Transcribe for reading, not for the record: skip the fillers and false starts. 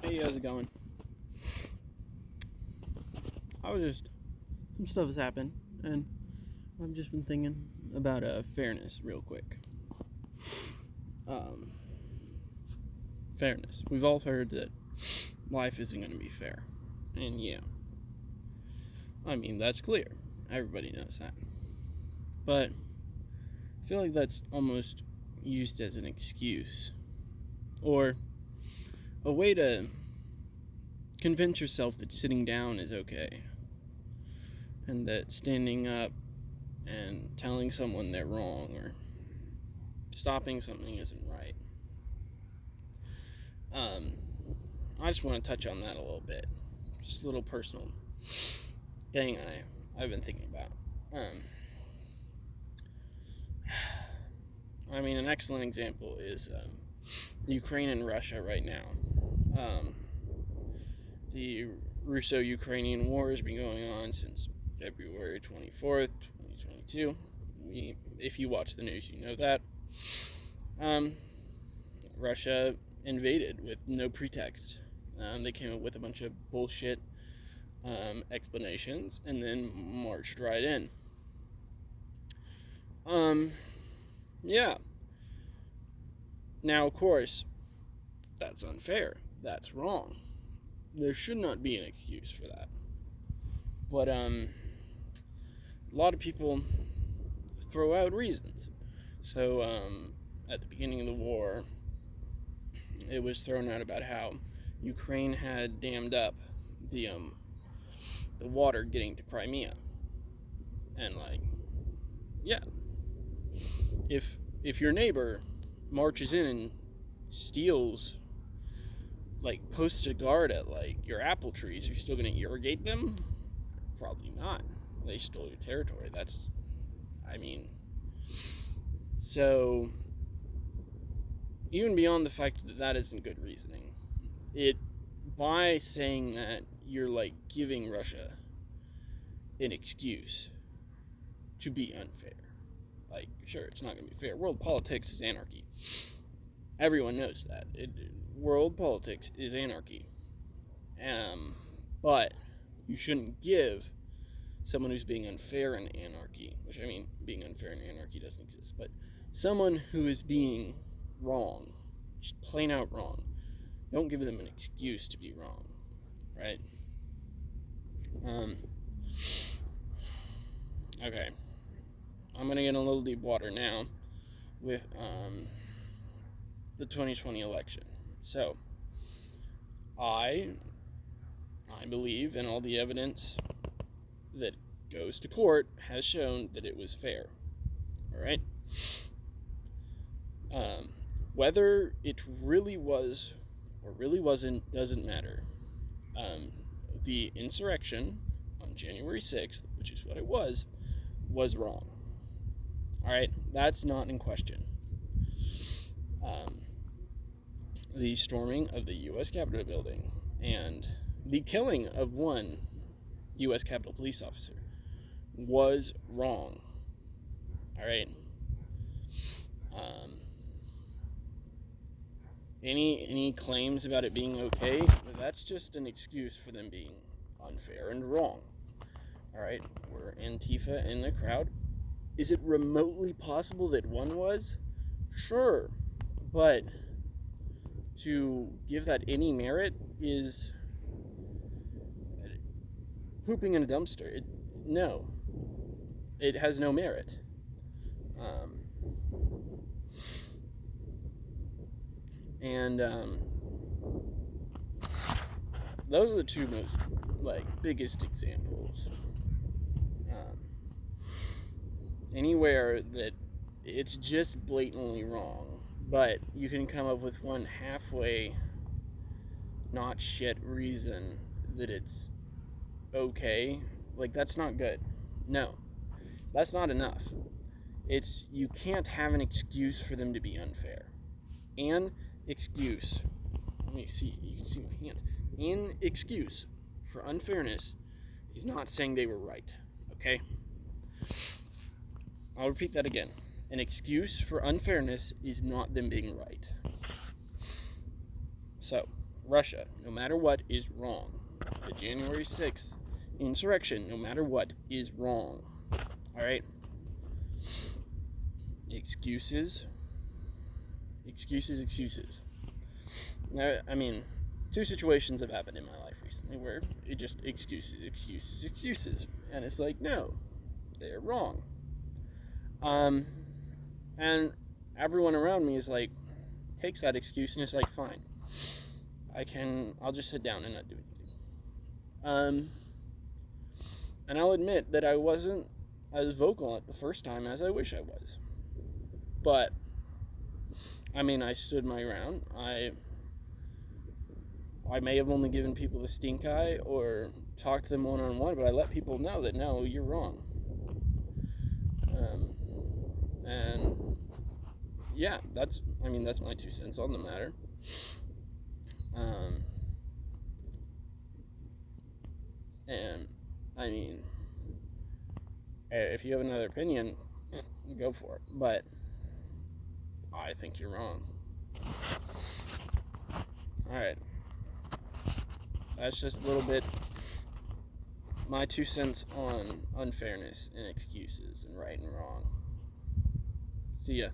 Hey, how's it going? Some stuff has happened, and I've just been thinking about fairness real quick. Um, Fairness. We've all heard that life isn't going to be fair. And yeah, I mean, that's clear. Everybody knows that. But I feel like that's almost used as an excuse, or a way to convince yourself that sitting down is okay, and that standing up and telling someone they're wrong or stopping something isn't right. I just want to touch on that a little bit. Just a little personal thing I've been thinking about. I mean, an excellent example is Ukraine and Russia right now. The Russo-Ukrainian war has been going on since February 24th, 2022. If you watch the news, you know that. Russia invaded with no pretext. They came up with a bunch of bullshit explanations and then marched right in. Yeah. Now, of course, that's unfair. That's wrong. There should not be an excuse for that. But a lot of people throw out reasons. So at the beginning of the war, it was thrown out about how Ukraine had dammed up the water getting to Crimea, and yeah, if your neighbor marches in and steals, posts a guard at your apple trees, you're still gonna irrigate them? Probably not. They stole your territory. So even beyond the fact that that isn't good reasoning, by saying that, you're giving Russia an excuse to be unfair. Sure, it's not going to be fair. World politics is anarchy. Everyone knows that. World politics is anarchy. But you shouldn't give someone who's being unfair in anarchy, which, I mean, being unfair in anarchy doesn't exist, but someone who is being wrong, just plain out wrong, don't give them an excuse to be wrong, right? Okay. I'm going to get in a little deep water now with the 2020 election. So, I believe, and all the evidence that goes to court has shown that it was fair. All right? Whether it really was or really wasn't doesn't matter. The insurrection on January 6th, which is what it was wrong. All right? That's not in question. The storming of the U.S. Capitol building and the killing of one U.S. Capitol police officer was wrong. All right. Any claims about it being okay, that's just an excuse for them being unfair and wrong. All right. Were Antifa in the crowd? Is it remotely possible that one was? Sure. But to give that any merit is pooping in a dumpster. No. It has no merit. Those are the two most biggest examples. Anywhere that it's just blatantly wrong, but you can come up with one halfway not shit reason that it's okay, that's not good. No, that's not enough. You can't have an excuse for them to be unfair. An excuse, let me see, you can see my hands. An excuse for unfairness is not saying they were right, okay? I'll repeat that again. An excuse for unfairness is not them being right. So, Russia, no matter what, is wrong. The January 6th insurrection, no matter what, is wrong. Alright? Excuses. Now, I mean, two situations have happened in my life recently where it just excuses. And it's like, no, they're wrong. And everyone around me is like, takes that excuse and it's like, fine. I'll just sit down and not do anything. And I'll admit that I wasn't as vocal at the first time as I wish I was. But, I mean, I stood my ground. I may have only given people the stink eye or talked to them one-on-one, but I let people know that, no, you're wrong. And, yeah, that's my 2 cents on the matter. And, I mean, if you have another opinion, go for it. But I think you're wrong. Alright. That's just a little bit my 2 cents on unfairness and excuses and right and wrong. See ya.